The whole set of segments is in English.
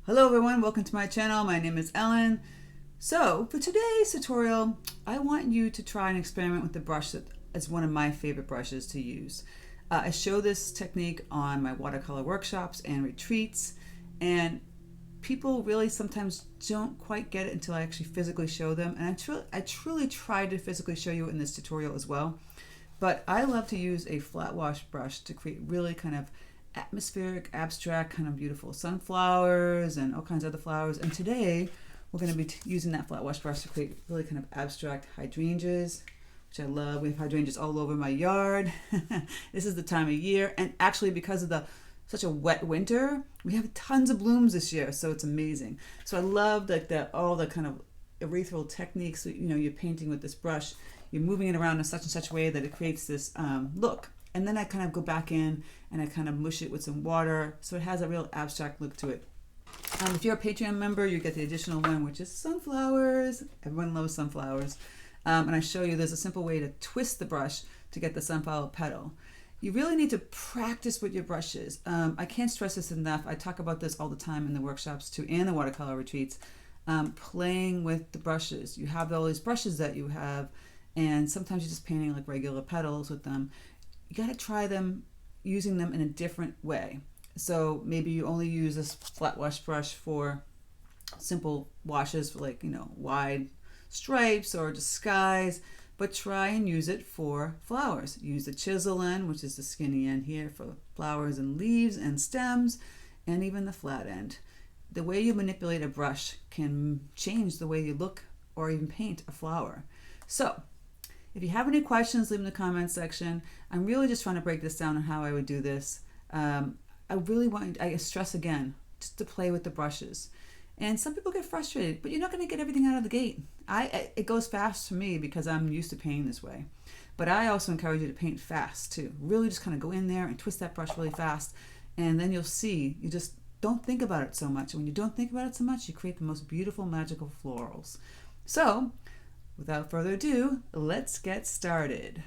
Hello everyone, welcome to my channel. My name is Ellen. So for today's tutorial, I want you to try and experiment with the brush that is one of my favorite brushes to use. I show this technique on my watercolor workshops and retreats, and people really sometimes don't quite get it until I actually physically show them. And I truly try to physically show you in this tutorial as well. But I love to use a flat wash brush to create really kind of atmospheric, abstract, kind of beautiful sunflowers and all kinds of other flowers. And today we're going to be using that flat wash brush to create really kind of abstract hydrangeas, which I love. We have hydrangeas all over my yard. This is the time of year, and actually because of such a wet winter, we have tons of blooms this year, so it's amazing. So I love all the kind of ethereal techniques. You're painting with this brush, you're moving it around in such and such a way that it creates this look. And then I kind of go back in and I kind of mush it with some water so it has a real abstract look to it. If you're a Patreon member, you get the additional one, which is sunflowers. Everyone loves sunflowers. And I show you there's a simple way to twist the brush to get the sunflower petal. You really need to practice with your brushes. I can't stress this enough. I talk about this all the time in the workshops too, and the watercolor retreats. Playing with the brushes. You have all these brushes that you have, and sometimes you're just painting like regular petals with them. You got to try them using them in a different way. So maybe you only use this flat wash brush for simple washes for wide stripes or just skies, but try and use it for flowers. Use the chisel end, which is the skinny end here, for flowers and leaves and stems, and even the flat end. The way you manipulate a brush can change the way you look or even paint a flower. So if you have any questions, leave them in the comments section. I'm really just trying to break this down on how I would do this. I stress again, just to play with the brushes. And some people get frustrated, but you're not going to get everything out of the gate. It goes fast for me because I'm used to painting this way. But I also encourage you to paint fast too. Really just kind of go in there and twist that brush really fast. And then you'll see, you just don't think about it so much. And when you don't think about it so much, you create the most beautiful, magical florals. So, without further ado, let's get started.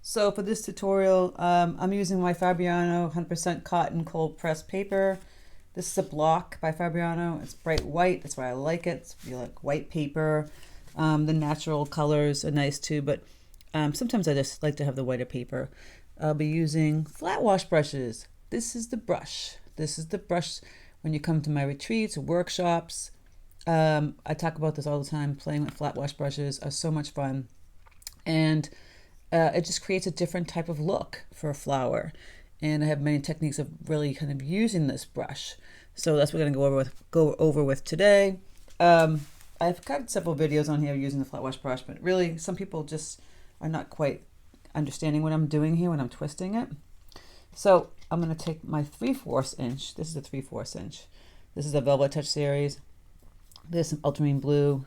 So for this tutorial, I'm using my Fabriano 100% cotton cold pressed paper. This is a block by Fabriano. It's bright white. That's why I like it. You like white paper. The natural colors are nice too, but sometimes I just like to have the whiter paper. I'll be using flat wash brushes. This is the brush. This is the brush when you come to my retreats or workshops. I talk about this all the time. Playing with flat wash brushes are so much fun, and it just creates a different type of look for a flower. And I have many techniques of really kind of using this brush, so that's what we're going to go over with today. I've got several videos on here using the flat wash brush, but really some people just are not quite understanding what I'm doing here when I'm twisting it. So I'm going to take my 3/4 inch. This is a 3/4 inch. This is a Velvet Touch series. There's some ultramarine blue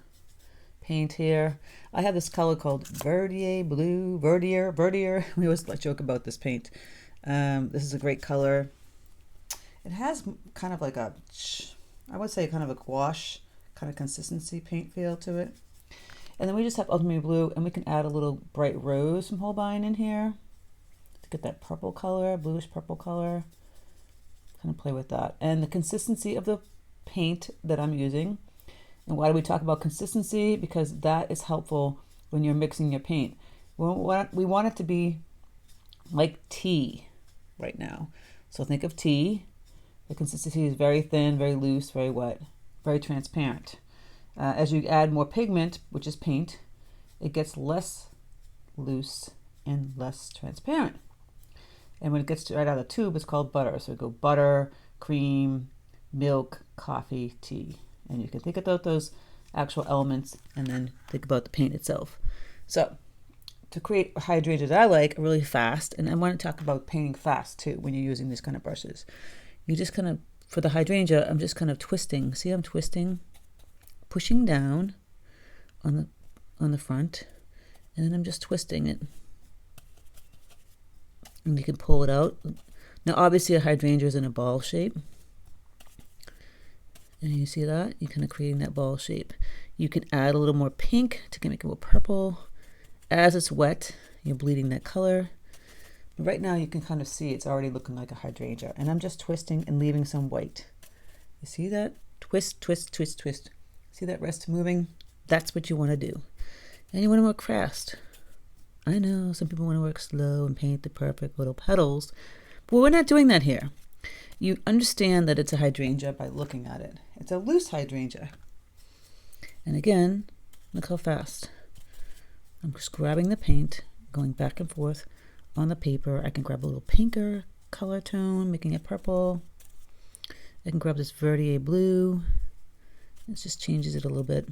paint here. I have this color called verditer blue, verditer. We always joke about this paint. This is a great color. It has kind of like I would say kind of a gouache kind of consistency paint feel to it. And then we just have ultramarine blue, and we can add a little bright rose from holbein in here to get that purple color, bluish purple color. Kind of play with that. And the consistency of the paint that I'm using. And why do we talk about consistency? Because that is helpful when you're mixing your paint. We want it to be like tea right now. So think of tea. The consistency is very thin, very loose, very wet, very transparent. As you add more pigment, which is paint, it gets less loose and less transparent. And when it gets right out of the tube, it's called butter. So we go butter, cream, milk, coffee, tea. And you can think about those actual elements and then think about the paint itself. So to create a hydrangea that I like really fast, and I want to talk about painting fast too when you're using these kind of brushes. You just kind of, for the hydrangea, I'm just kind of twisting. See, I'm twisting, pushing down on the front, and then I'm just twisting it. And you can pull it out. Now obviously a hydrangea is in a ball shape. And you see that? You're kind of creating that ball shape. You can add a little more pink to make it a little purple. As it's wet, you're bleeding that color. Right now you can kind of see it's already looking like a hydrangea, and I'm just twisting and leaving some white. You see that? Twist, twist, twist, twist. See that rest moving? That's what you want to do. And you want to work fast. I know some people want to work slow and paint the perfect little petals, but we're not doing that here. You understand that it's a hydrangea by looking at it. It's a loose hydrangea. And again, look how fast. I'm just grabbing the paint, going back and forth on the paper. I can grab a little pinker color tone, making it purple. I can grab this verditer blue. It just changes it a little bit.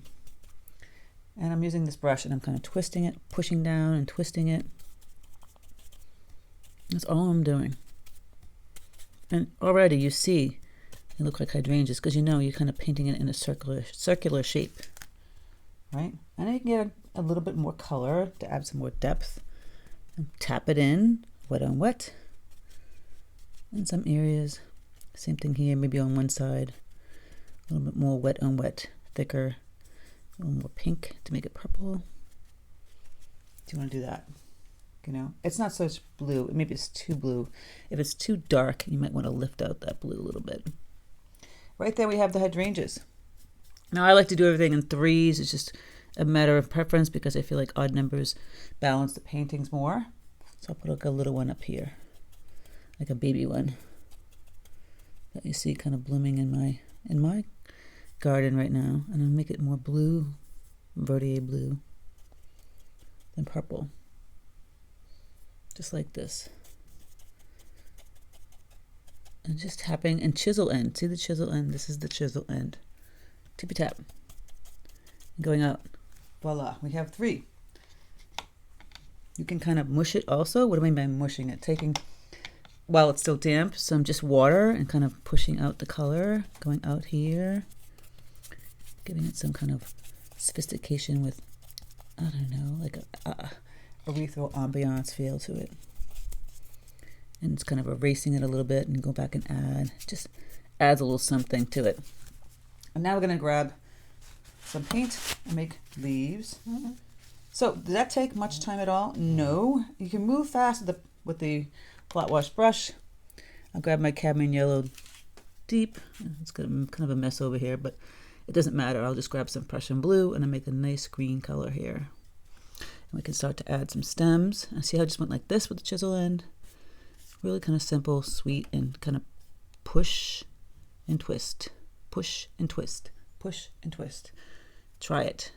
And I'm using this brush and I'm kind of twisting it, pushing down and twisting it. That's all I'm doing. And already you see they look like hydrangeas because you know you're kind of painting it in a circular shape, right? And you can get a little bit more color to add some more depth. And tap it in, wet on wet. In some areas, same thing here, maybe on one side, a little bit more wet on wet, thicker, a little more pink to make it purple. Do you want to do that? You know, it's not such blue. Maybe it's too blue. If it's too dark, you might want to lift out that blue a little bit. Right there we have the hydrangeas. Now I like to do everything in threes. It's just a matter of preference because I feel like odd numbers balance the paintings more. So I'll put like a little one up here, like a baby one that you see kind of blooming in my garden right now. And I'll make it more blue, verditer blue, than purple. Just like this. And just tapping and chisel end. See the chisel end? This is the chisel end. Tippy tap. Going out. Voila, we have 3. You can kind of mush it also. What do I mean by mushing it? Taking, while it's still damp, some just water and kind of pushing out the color. Going out here. Giving it some kind of sophistication with, I don't know, like a ethereal ambiance feel to it. And it's kind of erasing it a little bit and go back and add. Just adds a little something to it. And now we're going to grab some paint and make leaves. So, did that take much time at all? No. You can move fast with the flat wash brush. I'll grab my cadmium yellow deep. It's kind of a mess over here, but it doesn't matter. I'll just grab some Prussian blue and I make a nice green color here. And we can start to add some stems. And see how I just went like this with the chisel end? Really kind of simple, sweet, and kind of push and twist. Push and twist. Push and twist. Try it.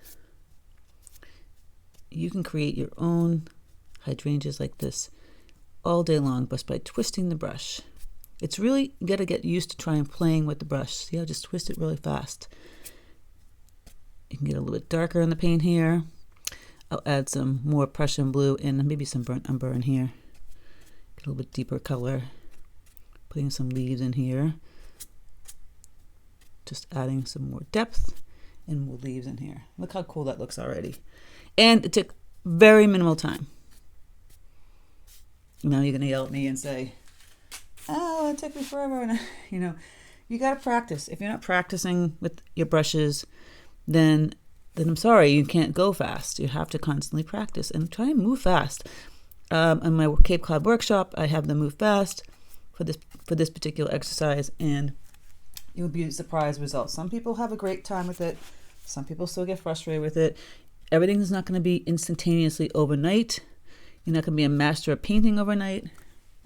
You can create your own hydrangeas like this all day long just by twisting the brush. It's really, you got to get used to trying playing with the brush. See how I just twist it really fast. You can get a little bit darker in the paint here. I'll add some more Prussian blue and maybe some burnt umber in here. Get a little bit deeper color. Putting some leaves in here. Just adding some more depth and more leaves in here. Look how cool that looks already. And it took very minimal time. Now you're going to yell at me and say, oh, it took me forever. And you know, you got to practice. If you're not practicing with your brushes, then I'm sorry, you can't go fast. You have to constantly practice and try and move fast. On my Cape Cod workshop, I have them move fast for this particular exercise, and you'll be surprised results. Some people have a great time with it. Some people still get frustrated with it. Everything is not going to be instantaneously overnight. You're not going to be a master of painting overnight.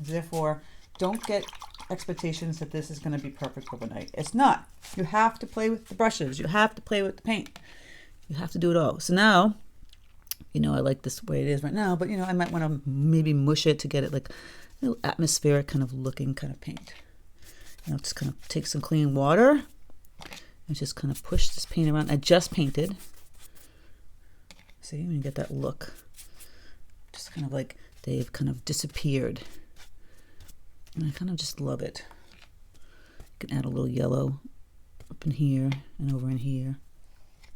Therefore, don't get expectations that this is going to be perfect overnight. It's not. You have to play with the brushes. You have to play with the paint. You have to do it all. So now, you know, I like this way it is right now, but you know, I might want to maybe mush it to get it like a little atmospheric kind of looking kind of paint. And I'll just kind of take some clean water and just kind of push this paint around. I just painted. See, you get that look. Just kind of like they've kind of disappeared. And I kind of just love it. You can add a little yellow up in here and over in here.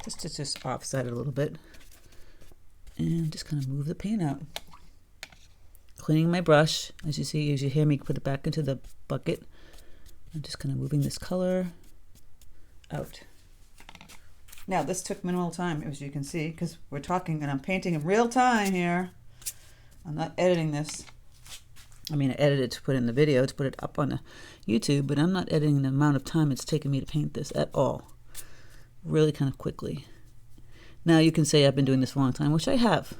Just offset it a little bit. And just kind of move the paint out. Cleaning my brush. As you hear me put it back into the bucket. I'm just kind of moving this color out. Now, this took minimal time, as you can see, because we're talking and I'm painting in real time here. I'm not editing this. I mean, I edited to put in the video, to put it up on the YouTube, but I'm not editing the amount of time it's taken me to paint this at all. Really kind of quickly. Now you can say I've been doing this for a long time, which I have.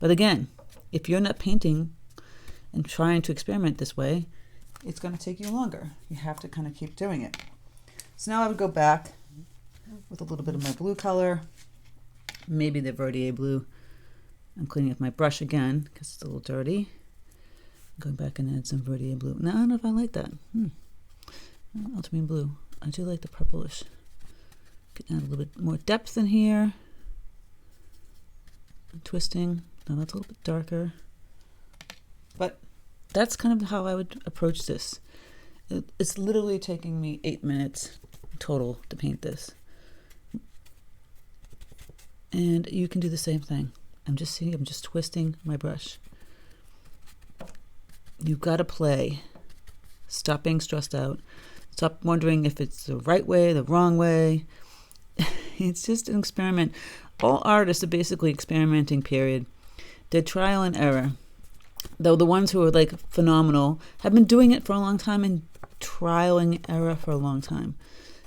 But again, if you're not painting and trying to experiment this way, it's going to take you longer. You have to kind of keep doing it. So now I would go back with a little bit of my blue color, maybe the verditer blue. I'm cleaning up my brush again because it's a little dirty. Going back and add some verditer blue. Now I don't know if I like that. Ultramarine blue. I do like the purplish. Can add a little bit more depth in here. Twisting. Now that's a little bit darker. But that's kind of how I would approach this. It's literally taking me 8 minutes total to paint this. And you can do the same thing. I'm just twisting my brush. You've got to play. Stop being stressed out. Stop wondering if it's the right way, the wrong way. It's just an experiment. All artists are basically experimenting, period. They're trial and error. Though the ones who are like phenomenal have been doing it for a long time and trial and error for a long time.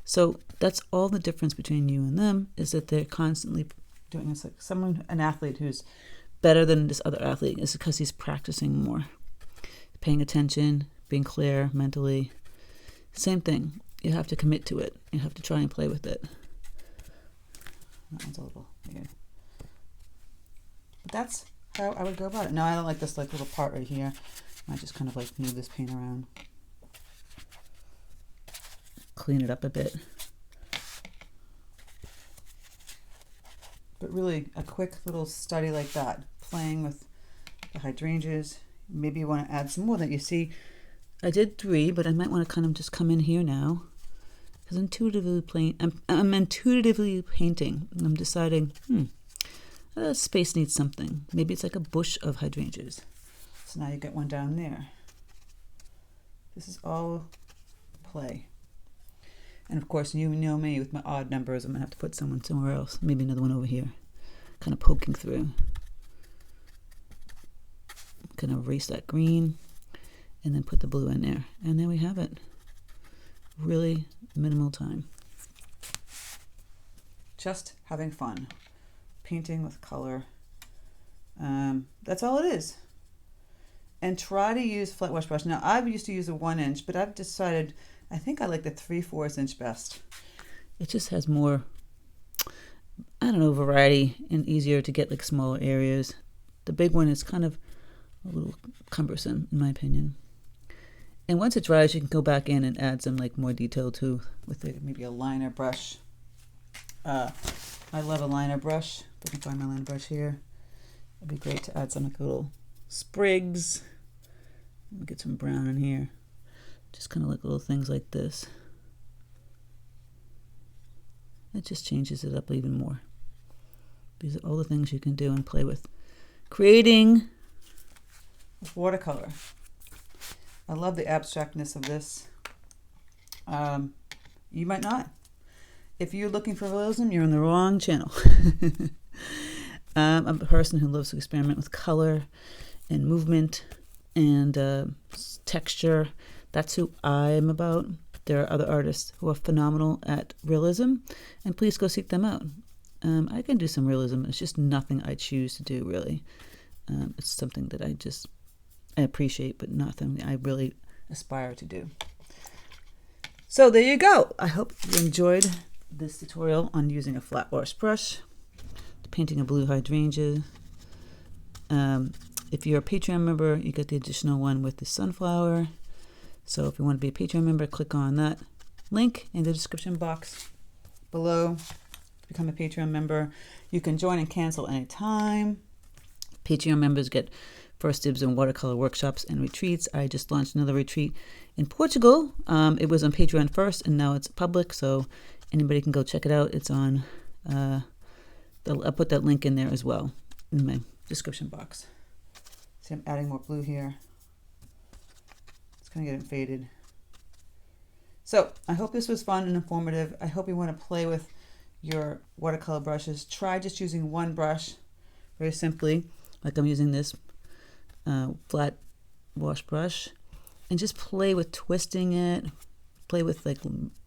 So that's all the difference between you and them, is that they're constantly doing this. Like an athlete who's better than this other athlete is because he's practicing more, paying attention, being clear mentally. Same thing. You have to commit to it. You have to try and play with it. That one's a little weird. But that's how I would go about it. No, I don't like this like little part right here. I just kind of like move this paint around. Clean it up a bit. But really, a quick little study like that, playing with the hydrangeas. Maybe you want to add some more that you see. I did 3, but I might want to kind of just come in here now. Because I'm intuitively painting. And I'm deciding, space needs something. Maybe it's like a bush of hydrangeas. So now you get one down there. This is all play. And of course, you know me with my odd numbers. I'm going to have to put someone somewhere else. Maybe another one over here. Kind of poking through. Going to erase that green. And then put the blue in there. And there we have it. Really minimal time. Just having fun. Painting with color. That's all it is. And try to use flat wash brush. Now, I've used to use a 1 inch, but I've decided I think I like the 3/4 inch best. It just has more, I don't know, variety and easier to get like smaller areas. The big one is kind of a little cumbersome in my opinion. And once it dries, you can go back in and add some like more detail too with maybe a liner brush. I love a liner brush. If I can find my liner brush here. It'd be great to add some like little sprigs. Let me get some brown in here. Just kind of like little things like this. It just changes it up even more. These are all the things you can do and play with. Creating with watercolor. I love the abstractness of this. You might not. If you're looking for realism, you're on the wrong channel. I'm a person who loves to experiment with color and movement and texture. That's who I'm about. There are other artists who are phenomenal at realism, and please go seek them out. I can do some realism. It's just nothing I choose to do, really. It's something that I appreciate, but nothing I really aspire to do. So there you go. I hope you enjoyed this tutorial on using a flat wash brush, painting a blue hydrangea. If you're a Patreon member, you get the additional one with the sunflower. So if you want to be a Patreon member, click on that link in the description box below to become a Patreon member. You can join and cancel anytime. Patreon members get first dibs on watercolor workshops and retreats. I just launched another retreat in Portugal. It was on Patreon first, and now it's public, so anybody can go check it out. It's on, I'll put that link in there as well in my description box. See, I'm adding more blue here. It's kind of getting faded. So I hope this was fun and informative. I hope you want to play with your watercolor brushes. Try just using one brush, very simply, like I'm using this flat wash brush and just play with twisting it, play with like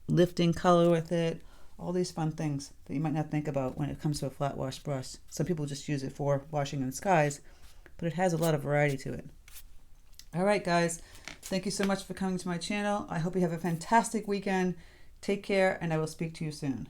lifting color with it, all these fun things that you might not think about when it comes to a flat wash brush. Some people just use it for washing in skies, but it has a lot of variety to it. All right, guys, thank you so much for coming to my channel. I hope you have a fantastic weekend. Take care, and I will speak to you soon.